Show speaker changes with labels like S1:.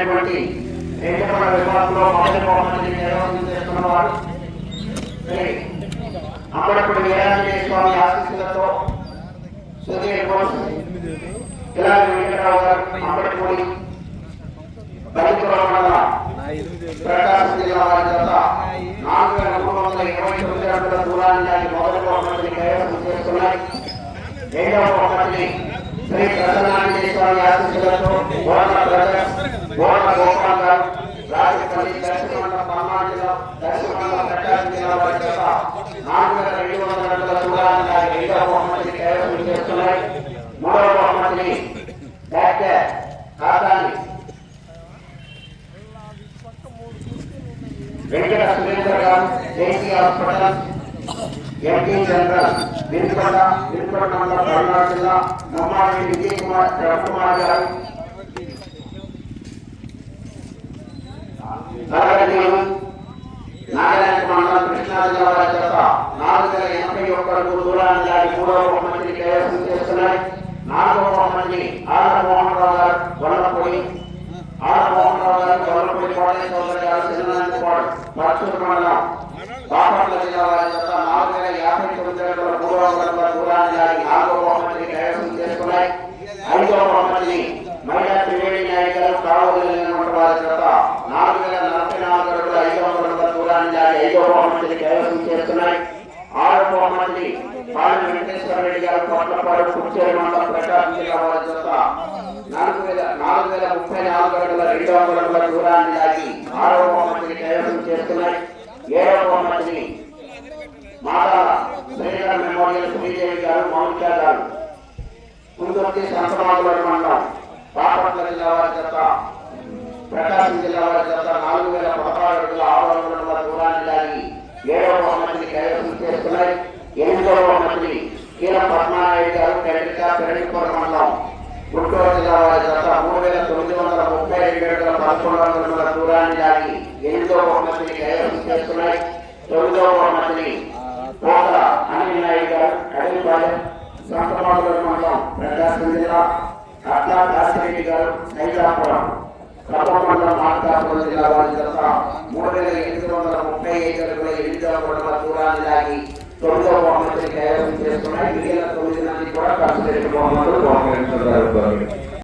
S1: జరిగినటువంటి ఎన్నికల విభాగంలో మొదటి బహుమతిని నిర్వహిస్తున్నవారు అమ్మడప్పుడు వీరాంజనేయ స్వామి ఆశీస్సులతో సుధీర్ ఘోష్ కిలారి వెంకటరావు గారు అమ్మడపూడి బలిపురం మండలం ప్రకాశం జిల్లా వారి జత 4329 అడుగుల దూరాన్ని మొదటి బహుమతిని కైవసం చేసుకున్నాయి. రెండవ బహుమతిని శ్రీ ప్రసన్నాంజనేయ స్వామి ఆశీస్సులతో గోడ గోపాల్ గారు రాజపల్లి దక్షిణ పల్నాడు జిల్లా ప్రకాశం జిల్లా వారి జత 4200 అడుగుల దూరాన్ని రెండవ బహుమతిని కైవసం చేసుకున్నాయి. మూడవ బహుమతిని డాక్టర్ కాకాని వెంకట సురేంద్ర గారు జేసీ హాస్పిటల్ ఎంపీ జనరల్ వినుకొండ మండలం పల్నాడు జిల్లా నమ్మారెడ్డి విజయ్ కుమార్ రవికుమార్ గారు నారాయణ మండలం కృష్ణా జిల్లా వారి చేత 4081 అడుగుల దూరాన్ని దాటి మూడవ బహుమతిని కైవసం చేస్తున్నాయి. నాలుగవ బహుమతిని ఆర్ మోహన్ రావు గారు గొల్లపూడి కోటేశ్వర గారు చిన్నపాడు పరచూరు మండలం బాపట్ల జిల్లా వారి చేత 4059 అడుగుల 300 అడుగుల దూరాన్ని దాటి నాలుగవ బహుమతిని కైవసం చేసుకున్నాయి. ఐదవ బహుమతిని మహిళా త్రివేణి నాయక్ గారు కావలసినటువంటి వారి చేత 4044 అడుగుల 500 అడుగుల దూరాన్ని దాటి ఐదవ బహుమతిని కైవసం చేస్తున్నాయి. ఆరవ బహుమతిని పాలెం వెంకటేశ్వర రెడ్డి గారు కొట్లపాడు కుర్చేరు మండలం ప్రకాశం జిల్లా వారి చేత 4034 అడుగుల 200 అడుగుల దూరాన్ని దాటి ఆరవ బహుమతిని కైవసం చేస్తున్నాయి. ఏడవ బహుమతిని మాదాల శ్రీరామ్ మెమోరియల్ శ్రీదేవి గారు మౌనిక గారు ముందొచ్చి సంతమాగుల మండలం బాపట్ల జిల్లా వారి చేత ప్రకాశం జిల్లా వారి చేత 4016 అడుగుల 600 అడుగుల దూరాన్ని దాటి ఏడవ బహుమతిని కైవసం చేస్తున్నాయి. ఎనిమిదవ బహుమతిని కీర పద్మానాయుడు గారు పెరడిపురం మండలం గుంటూరు జిల్లా వారి చేత 3932 అడుగుల 1100 అడుగుల దూరాన్ని దాటి ఎనిమిదవ బహుమతిని కైవసం చేస్తున్నాయి. తొమ్మిదవ బహుమతిని కోట అనిల్ నాయుడు గారు కడిపాలెం సంతమాగుల మండలం ప్రకాశం జిల్లా అట్లా కాశిరెడ్డి గారు సైదాపురం ఖమ్మం మండలం మార్కాపురం జిల్లా వారి చేత 3835 అడుగుల 800 అడుగుల దూరాన్ని దాటి తొమ్మిదవ బహుమతిని కైవసం చేస్తున్నాయి. మిగిలిన 9 మంది కూడా కాశిరెడ్డి బహుమతులు బహుకరించారు.